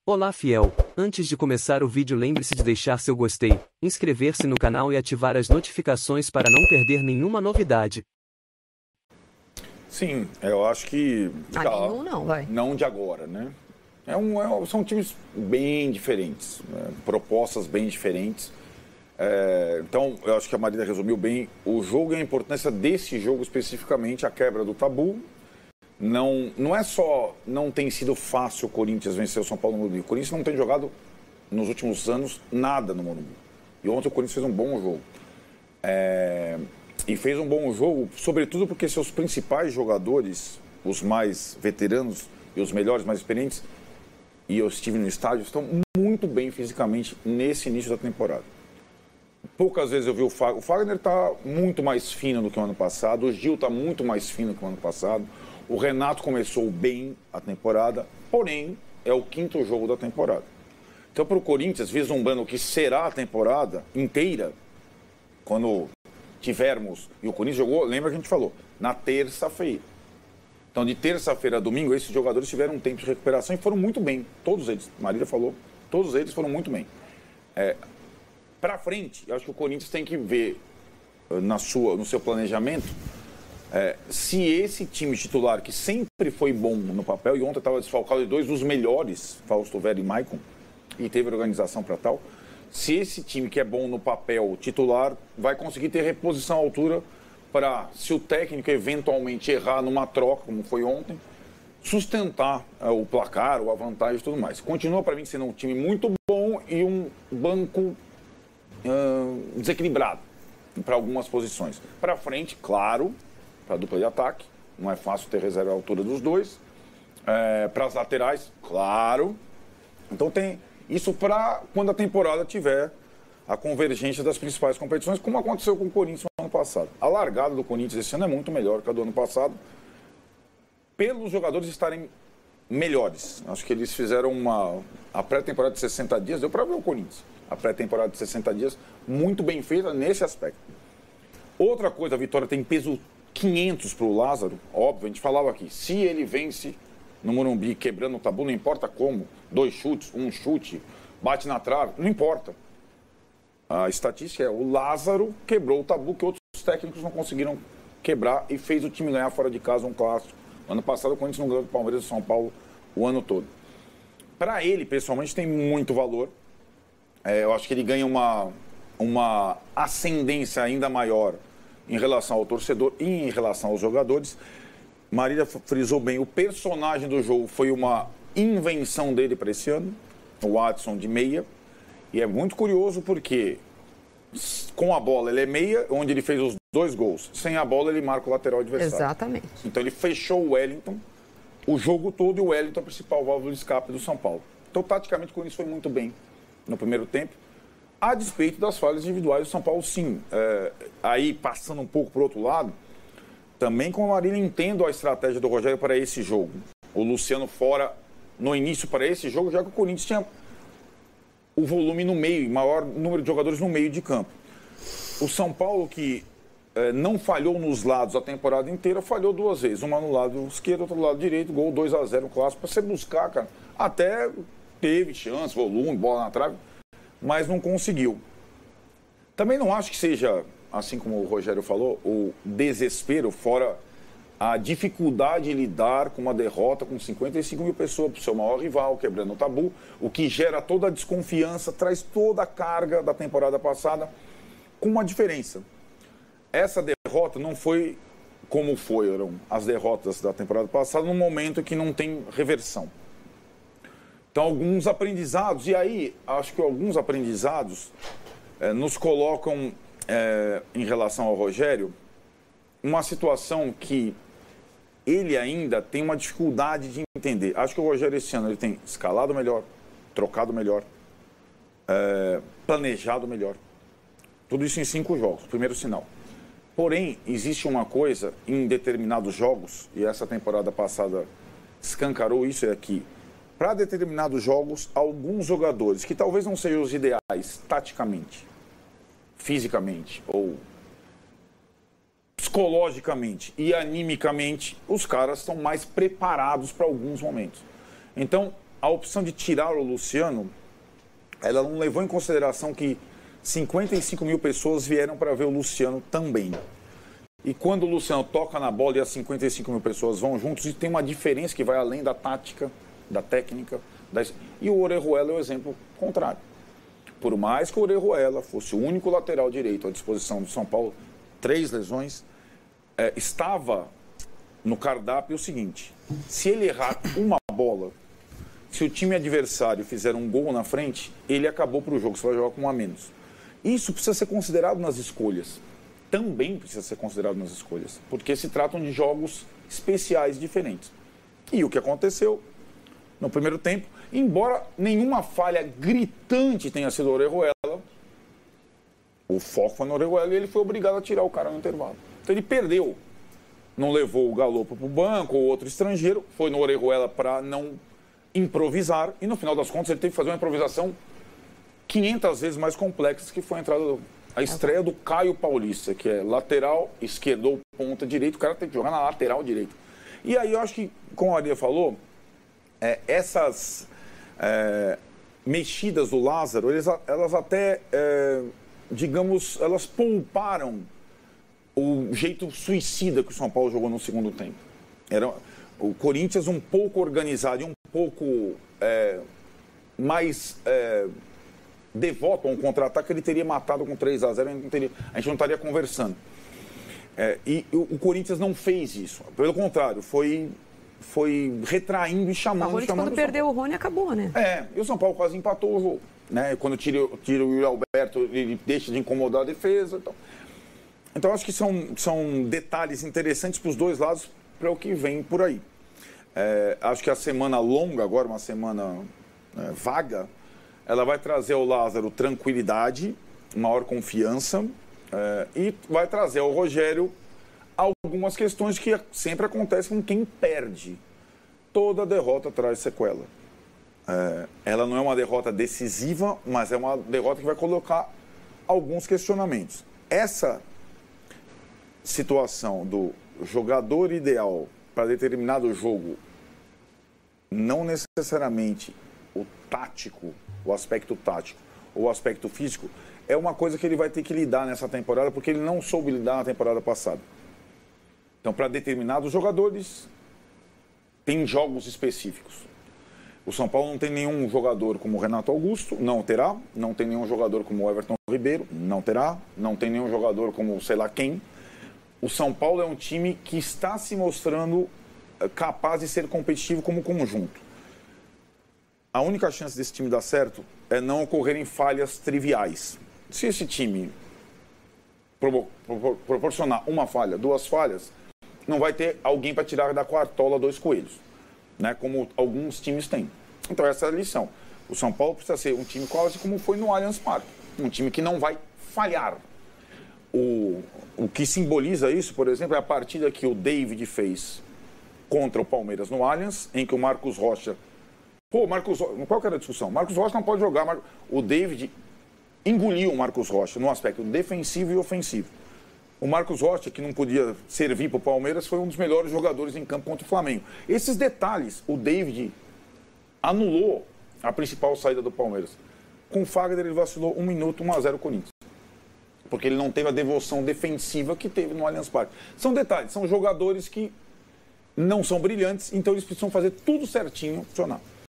Olá, fiel! Antes de começar o vídeo, lembre-se de deixar seu gostei, inscrever-se no canal e ativar as notificações para não perder nenhuma novidade. Sim, eu acho que... Nenhum não, vai. Não de agora, né? São times bem diferentes, né? Propostas bem diferentes. Então, eu acho que a Marília resumiu bem o jogo e a importância desse jogo especificamente, a quebra do tabu. Não é só não tem sido fácil o Corinthians vencer o São Paulo no Morumbi. O Corinthians não tem jogado nos últimos anos nada no Morumbi. E ontem o Corinthians fez um bom jogo. E fez um bom jogo, sobretudo porque seus principais jogadores, os mais veteranos e os melhores, mais experientes, e eu estive no estádio, estão muito bem fisicamente nesse início da temporada. Poucas vezes eu vi o Fagner. O Fagner está muito mais fino do que o ano passado, o Gil está muito mais fino que o ano passado, o Renato começou bem a temporada, porém é o 5º jogo da temporada. Então, para o Corinthians, vislumbrando o que será a temporada inteira, quando tivermos, e o Corinthians jogou, lembra que a gente falou, na terça-feira. Então, de terça-feira a domingo, esses jogadores tiveram um tempo de recuperação e foram muito bem. Todos eles, Marília falou, todos eles foram muito bem. Para frente, eu acho que o Corinthians tem que ver no seu planejamento se esse time titular, que sempre foi bom no papel, e ontem estava desfalcado de 2 dos melhores, Fausto Vera e Maicon, e teve organização para tal, se esse time que é bom no papel titular vai conseguir ter reposição à altura para, se o técnico eventualmente errar numa troca, como foi ontem, sustentar o placar, ou a vantagem e tudo mais. Continua para mim sendo um time muito bom e um banco desequilibrado para algumas posições. Para frente, claro, para a dupla de ataque, não é fácil ter reserva à altura dos dois. Para as laterais, claro. Então tem isso para quando a temporada tiver a convergência das principais competições, como aconteceu com o Corinthians no ano passado. A largada do Corinthians esse ano é muito melhor que a do ano passado, pelos jogadores estarem melhores. Acho que eles fizeram a pré-temporada de 60 dias, deu para ver o Corinthians. A pré-temporada de 60 dias, muito bem feita nesse aspecto. Outra coisa, a vitória tem peso 500 para o Lázaro, óbvio, a gente falava aqui, se ele vence no Morumbi, quebrando o tabu, não importa como, 2 chutes, 1 chute, bate na trave, não importa. A estatística o Lázaro quebrou o tabu que outros técnicos não conseguiram quebrar e fez o time ganhar fora de casa um clássico. Ano passado o Corinthians não ganhou do Palmeiras e São Paulo o ano todo. Para ele, pessoalmente, tem muito valor. Eu acho que ele ganha uma ascendência ainda maior em relação ao torcedor e em relação aos jogadores. Marília frisou bem, o personagem do jogo foi uma invenção dele para esse ano, o Adson de meia. E é muito curioso porque com a bola ele é meia, onde ele fez os 2 gols. Sem a bola ele marca o lateral adversário. Exatamente. Então ele fechou o Wellington o jogo todo e o Wellington é a principal válvula de escape do São Paulo. Então taticamente o Corinthians foi muito bem no primeiro tempo, a despeito das falhas individuais do São Paulo, sim. Aí passando um pouco para o outro lado, também com a Marília entendo a estratégia do Rogério para esse jogo. O Luciano fora no início para esse jogo, já que o Corinthians tinha o volume no meio, maior número de jogadores no meio de campo. O São Paulo, que não falhou nos lados a temporada inteira, falhou 2 vezes. Uma no lado esquerdo, outra no lado direito, gol 2-0 no clássico. Para você buscar, cara, até teve chance, volume, bola na trave, mas não conseguiu. Também não acho que seja, assim como o Rogério falou, o desespero, fora a dificuldade de lidar com uma derrota com 55 mil pessoas para o seu maior rival, quebrando o tabu, o que gera toda a desconfiança, traz toda a carga da temporada passada, com uma diferença. Essa derrota não foi como foram as derrotas da temporada passada, num momento que não tem reversão. Então, alguns aprendizados, e aí acho que alguns aprendizados nos colocam, em relação ao Rogério, uma situação que ele ainda tem uma dificuldade de entender. Acho que o Rogério esse ano ele tem escalado melhor, trocado melhor, planejado melhor. Tudo isso em 5 jogos, primeiro sinal. Porém, existe uma coisa em determinados jogos, e essa temporada passada escancarou isso, é que para determinados jogos, alguns jogadores que talvez não sejam os ideais taticamente, fisicamente ou psicologicamente e animicamente, os caras estão mais preparados para alguns momentos. Então, a opção de tirar o Luciano, ela não levou em consideração que 55 mil pessoas vieram para ver o Luciano também. E quando o Luciano toca na bola e as 55 mil pessoas vão juntos, tem uma diferença que vai além da tática, da técnica. E o Orejuela é o exemplo contrário. Por mais que o Orejuela fosse o único lateral direito à disposição do São Paulo, 3 lesões, estava no cardápio o seguinte: se ele errar uma bola, se o time adversário fizer um gol na frente, ele acabou para o jogo, você vai jogar com um a menos. Isso precisa ser considerado nas escolhas. Também precisa ser considerado nas escolhas, porque se tratam de jogos especiais diferentes. E o que aconteceu no primeiro tempo, embora nenhuma falha gritante tenha sido o Orejuela, o foco foi no Orejuela e ele foi obrigado a tirar o cara no intervalo. Então ele perdeu. Não levou o Galopo para o banco ou outro estrangeiro, foi no Orejuela para não improvisar e no final das contas ele teve que fazer uma improvisação 500 vezes mais complexa, que foi a estreia do Caio Paulista, que é lateral esquerdo ou ponta direito, o cara tem que jogar na lateral direita. E aí eu acho que, como a Maria falou, essas mexidas do Lázaro, elas até, digamos, elas pouparam o jeito suicida que o São Paulo jogou no segundo tempo. Era o Corinthians um pouco organizado e um pouco mais devoto a um contra-ataque, ele teria matado com 3-0, a gente não estaria conversando. E o Corinthians não fez isso. Pelo contrário, foi retraindo e chamando. Quando perdeu o Rony, acabou, né? E o São Paulo quase empatou o jogo. Né? Quando tira o Yuri Alberto, ele deixa de incomodar a defesa. Então acho que são detalhes interessantes para os dois lados para o que vem por aí. Acho que a semana longa, agora uma semana vaga, ela vai trazer ao Lázaro tranquilidade, maior confiança e vai trazer ao Rogério algumas questões que sempre acontecem com quem perde. Toda derrota traz sequela. Ela não é uma derrota decisiva, mas é uma derrota que vai colocar alguns questionamentos. Essa situação do jogador ideal para determinado jogo, não necessariamente o tático, o aspecto tático ou o aspecto físico, é uma coisa que ele vai ter que lidar nessa temporada, porque ele não soube lidar na temporada passada. Então, para determinados jogadores, tem jogos específicos. O São Paulo não tem nenhum jogador como o Renato Augusto, não terá. Não tem nenhum jogador como o Everton Ribeiro, não terá. Não tem nenhum jogador como sei lá quem. O São Paulo é um time que está se mostrando capaz de ser competitivo como conjunto. A única chance desse time dar certo é não ocorrerem falhas triviais. Se esse time proporcionar uma falha, 2 falhas, não vai ter alguém para tirar da quartola 2 coelhos, né? Como alguns times têm. Então essa é a lição. O São Paulo precisa ser um time quase como foi no Allianz Parque. Um time que não vai falhar. O que simboliza isso, por exemplo, é a partida que o David fez contra o Palmeiras no Allianz, em que o Marcos Rocha... qual que era a discussão? Marcos Rocha não pode jogar. O David engoliu o Marcos Rocha no aspecto defensivo e ofensivo. O Marcos Rocha, que não podia servir para o Palmeiras, foi um dos melhores jogadores em campo contra o Flamengo. Esses detalhes, o David anulou a principal saída do Palmeiras. Com o Fagner, ele vacilou 1 minuto, 1-0 Corinthians. Porque ele não teve a devoção defensiva que teve no Allianz Parque. São detalhes, são jogadores que não são brilhantes, então eles precisam fazer tudo certinho funcionar.